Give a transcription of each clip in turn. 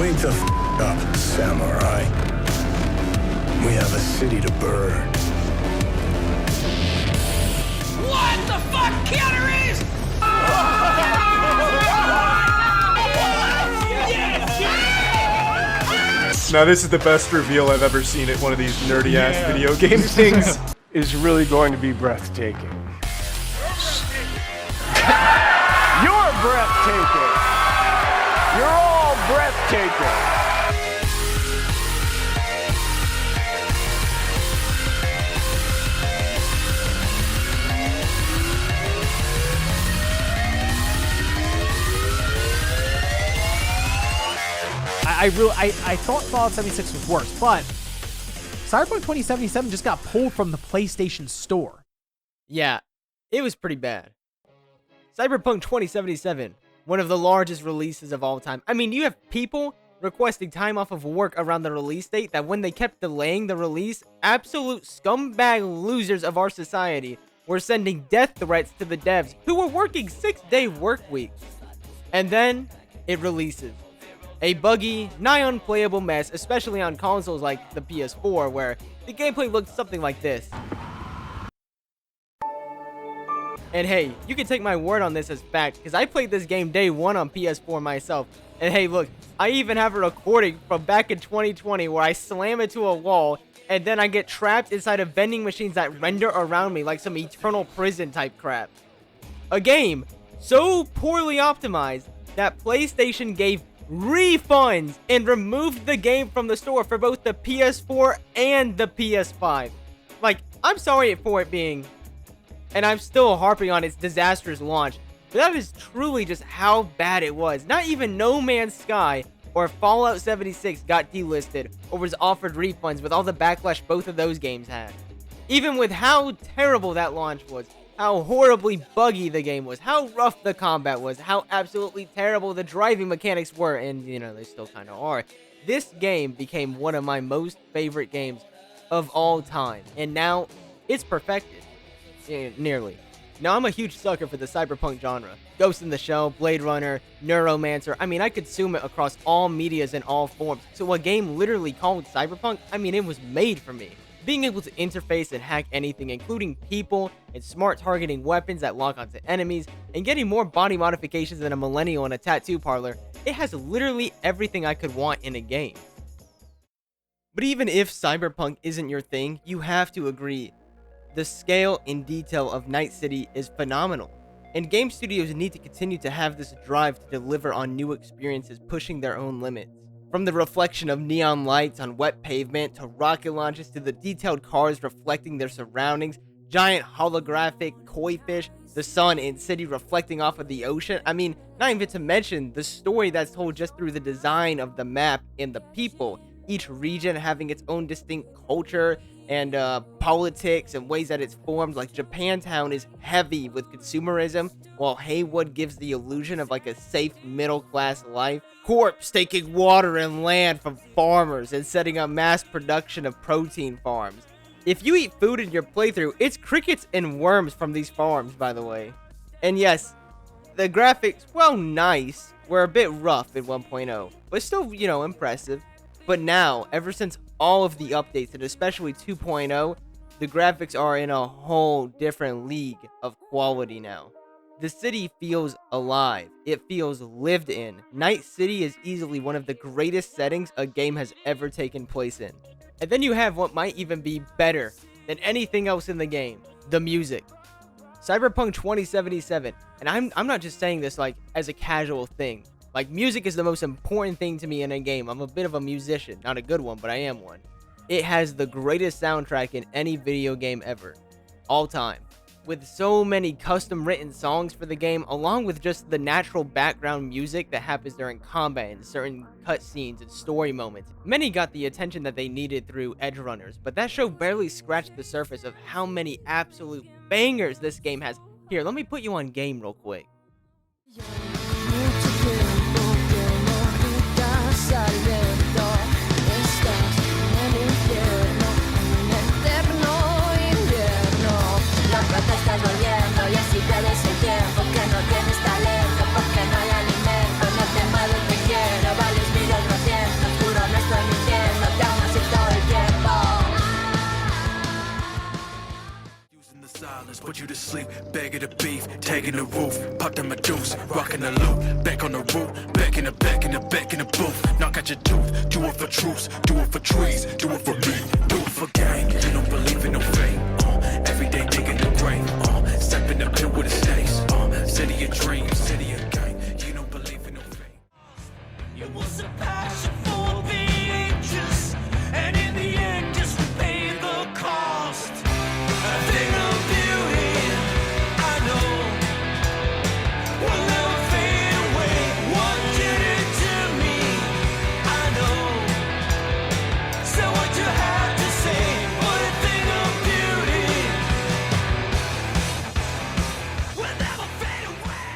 Wake the up, samurai. We have a city to burn. What the fuck, Keanu Reeves? Now this is the best reveal I've ever seen at one of these nerdy ass video game things. Is really going to be breathtaking. You're breathtaking. You're all breathtaking. I thought Fallout 76 was worse, but Cyberpunk 2077 just got pulled from the PlayStation Store. Yeah, it was pretty bad. Cyberpunk 2077, one of the largest releases of all time. I mean, you have people requesting time off of work around the release date that when they kept delaying the release, absolute scumbag losers of our society were sending death threats to the devs who were working 6-day work weeks. And then it releases. A buggy, nigh unplayable mess, especially on consoles like the PS4, where the gameplay looked something like this. And hey, you can take my word on this as fact, because I played this game day one on PS4 myself. And hey, look, I even have a recording from back in 2020 where I slam into a wall, and then I get trapped inside of vending machines that render around me like some eternal prison type crap. A game so poorly optimized that PlayStation gave refunds and removed the game from the store for both the PS4 and the PS5. Like, I'm sorry for it being, and I'm still harping on its disastrous launch, but that is truly just how bad it was. Not even No Man's Sky or Fallout 76 got delisted or was offered refunds with all the backlash both of those games had. Even with how terrible that launch was, how horribly buggy the game was, how rough the combat was, how absolutely terrible the driving mechanics were, and, you know, they still kind of are. This game became one of my most favorite games of all time, and now it's perfected. Nearly. Now, I'm a huge sucker for the cyberpunk genre. Ghost in the Shell, Blade Runner, Neuromancer. I mean, I consume it across all medias and all forms. So a game literally called Cyberpunk, I mean, it was made for me. Being able to interface and hack anything, including people, and smart targeting weapons that lock onto enemies, and getting more body modifications than a millennial in a tattoo parlor, it has literally everything I could want in a game. But even if Cyberpunk isn't your thing, you have to agree, the scale and detail of Night City is phenomenal, and game studios need to continue to have this drive to deliver on new experiences pushing their own limits. From the reflection of neon lights on wet pavement, to rocket launches, to the detailed cars reflecting their surroundings, giant holographic koi fish, the sun and city reflecting off of the ocean. I mean, not even to mention the story that's told just through the design of the map and the people, each region having its own distinct culture and politics and ways that it's formed. Like, Japantown is heavy with consumerism, while Haywood gives the illusion of like a safe middle-class life. Corpse taking water and land from farmers and setting up mass production of protein farms. If you eat food in your playthrough, it's crickets and worms from these farms, by the way. And yes, the graphics, well, nice, were a bit rough in 1.0, but still, you know, impressive. But now, ever since all of the updates, and especially 2.0, the graphics are in a whole different league of quality now. The city feels alive. It feels lived in. Night City is easily one of the greatest settings a game has ever taken place in. And then you have what might even be better than anything else in the game, the music. Cyberpunk 2077, and I'm not just saying this like as a casual thing. Like, music is the most important thing to me in a game. I'm a bit of a musician. Not a good one, but I am one. It has the greatest soundtrack in any video game ever. All time. With so many custom written songs for the game, along with just the natural background music that happens during combat and certain cutscenes and story moments. Many got the attention that they needed through Edge Runners, but that show barely scratched the surface of how many absolute bangers this game has. Here, let me put you on game real quick. Porque no hay alimento, no te mueves, te quiero, vales 1800. the beef, tagging the roof, popped in my juice, rocking the loop, back on the route, back in the back in the back in the booth. Knock out your tooth, do it for troops, do it for trees, do it for me, do it for gang. You don't believe in no fame, every day digging the grave, step in the pit with the snakes, city of dreams, city of gang. You don't believe in no fame. It was a passion for the ages, and in the end, just pay the cost. A thing of beauty, I know, will never fade away. What did it to me? I know. Say what you had to say, but a thing of beauty will never fade away.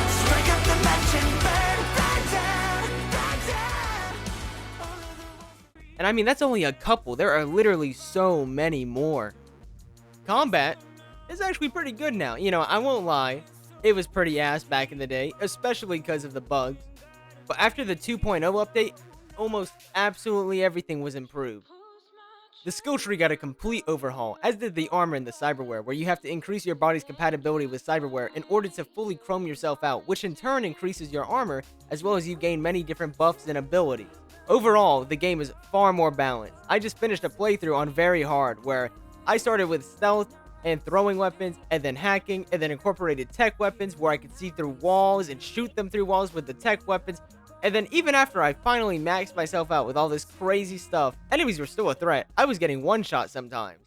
Strike up the match and burn right down, right down. And I mean, that's only a couple. There are literally so many more. Combat is actually pretty good now. You know, I won't lie. It was pretty ass back in the day, especially because of the bugs. But after the 2.0 update, almost absolutely everything was improved. The skill tree got a complete overhaul, as did the armor and the cyberware, where you have to increase your body's compatibility with cyberware in order to fully chrome yourself out, which in turn increases your armor, as well as you gain many different buffs and abilities. Overall, the game is far more balanced. I just finished a playthrough on very hard, where I started with stealth and throwing weapons, and then hacking, and then incorporated tech weapons where I could see through walls and shoot them through walls with the tech weapons. And then even after I finally maxed myself out with all this crazy stuff, enemies were still a threat. I was getting one shot sometimes.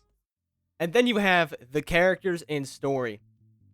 And then you have the characters and story.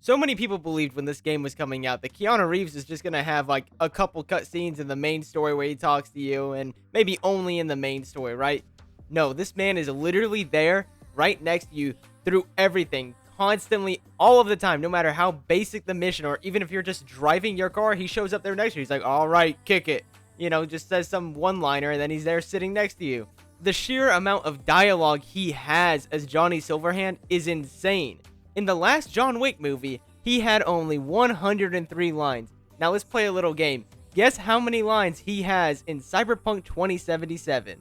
So many people believed when this game was coming out that Keanu Reeves is just gonna have like a couple cutscenes in the main story where he talks to you, and maybe only in the main story, right? No, this man is literally there, right next to you, through everything, constantly, all of the time, no matter how basic the mission, or even if you're just driving your car, he shows up there next to you. He's like, all right, kick it. You know, just says some one-liner, and then he's there sitting next to you. The sheer amount of dialogue he has as Johnny Silverhand is insane. In the last John Wick movie, he had only 103 lines. Now let's play a little game. Guess how many lines he has in Cyberpunk 2077.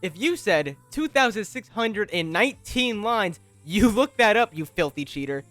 If you said 2,619 lines, you look that up, you filthy cheater.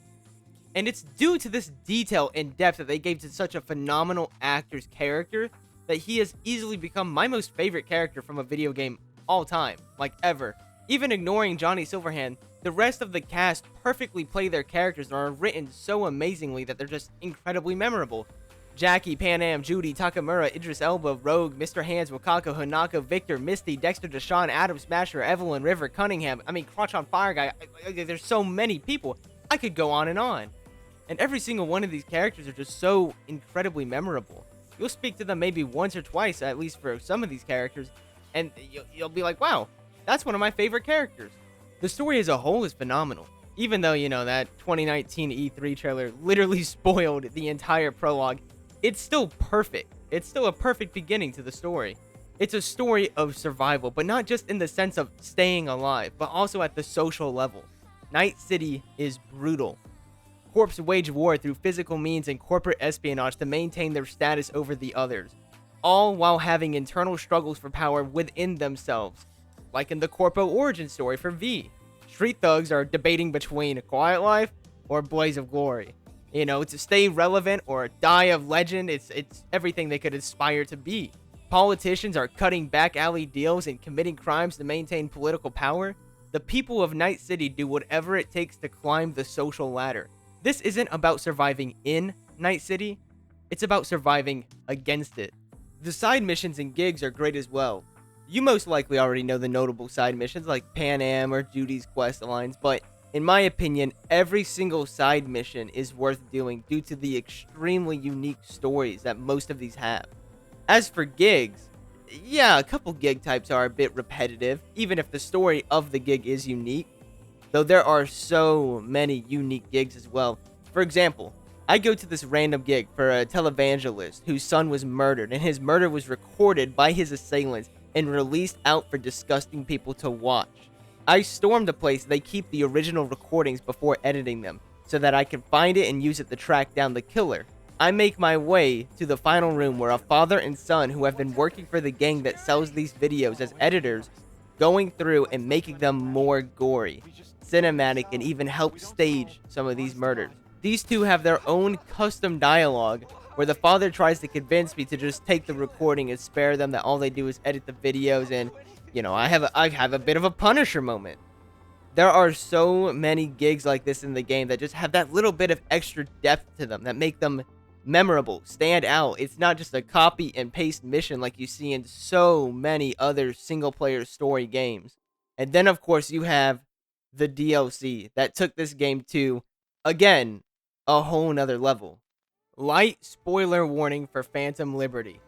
And it's due to this detail and depth that they gave to such a phenomenal actor's character that he has easily become my most favorite character from a video game all time, like ever. Even ignoring Johnny Silverhand, the rest of the cast perfectly play their characters and are written so amazingly that they're just incredibly memorable. Jackie, Panam, Judy, Takamura, Idris Elba, Rogue, Mr. Hands, Wakako, Hanako, Victor, Misty, Dexter, Deshaun, Adam Smasher, Evelyn, River, Cunningham, Crotch on Fire Guy. There's so many people. I could go on. And every single one of these characters are just so incredibly memorable. You'll speak to them maybe once or twice, at least for some of these characters, and you'll be like, wow, that's one of my favorite characters. The story as a whole is phenomenal. Even though, you know, that 2019 E3 trailer literally spoiled the entire prologue, it's still perfect. It's still a perfect beginning to the story. It's a story of survival, but not just in the sense of staying alive, but also at the social level. Night City is brutal. Corps wage war through physical means and corporate espionage to maintain their status over the others, all while having internal struggles for power within themselves, like in the Corpo origin story for V. Street thugs are debating between Quiet Life or Blaze of Glory. You know, to stay relevant or die of legend, it's everything they could aspire to be. Politicians are cutting back alley deals and committing crimes to maintain political power. The people of Night City do whatever it takes to climb the social ladder. This isn't about surviving in Night City, it's about surviving against it. The side missions and gigs are great as well. You most likely already know the notable side missions like Pan Am or Judy's quest lines, but in my opinion, every single side mission is worth doing due to the extremely unique stories that most of these have. As for gigs, yeah, a couple gig types are a bit repetitive, even if the story of the gig is unique, though there are so many unique gigs as well. For example, I go to this random gig for a televangelist whose son was murdered, and his murder was recorded by his assailants and released out for disgusting people to watch. I storm the place. They keep the original recordings before editing them, so that I can find it and use it to track down the killer. I make my way to the final room where a father and son who have been working for the gang that sells these videos as editors, going through and making them more gory, cinematic, and even help stage some of these murders. These two have their own custom dialogue where the father tries to convince me to just take the recording and spare them, that all they do is edit the videos, and I have a bit of a Punisher moment. There are so many gigs like this in the game that just have that little bit of extra depth to them that make them memorable, stand out. It's not just a copy and paste mission like you see in so many other single player story games. And then of course you have the DLC that took this game to, again, a whole nother level. Light spoiler warning for Phantom Liberty.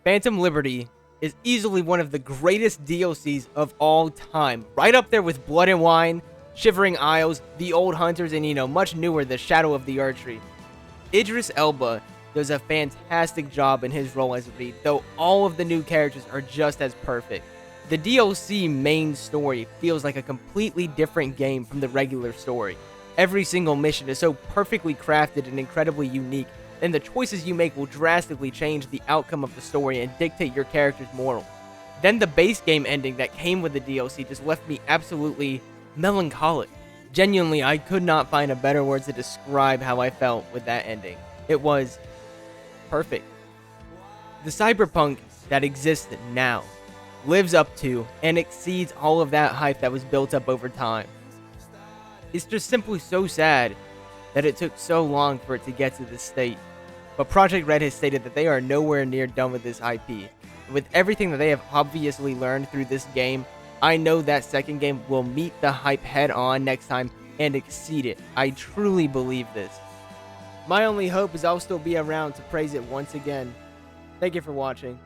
Phantom Liberty is easily one of the greatest DLCs of all time. Right up there with Blood and Wine, Shivering Isles, The Old Hunters, and much newer, The Shadow of the Erdtree. Idris Elba does a fantastic job in his role as Reed, though all of the new characters are just as perfect. The DLC main story feels like a completely different game from the regular story. Every single mission is so perfectly crafted and incredibly unique, and the choices you make will drastically change the outcome of the story and dictate your character's morals. Then the base game ending that came with the DLC just left me absolutely melancholic. Genuinely, I could not find a better word to describe how I felt with that ending. It was perfect. The Cyberpunk that exists now lives up to and exceeds all of that hype that was built up over time. It's just simply so sad that it took so long for it to get to this state. But Project Red has stated that they are nowhere near done with this IP. And with everything that they have obviously learned through this game, I know that second game will meet the hype head on next time and exceed it. I truly believe this. My only hope is I'll still be around to praise it once again. Thank you for watching.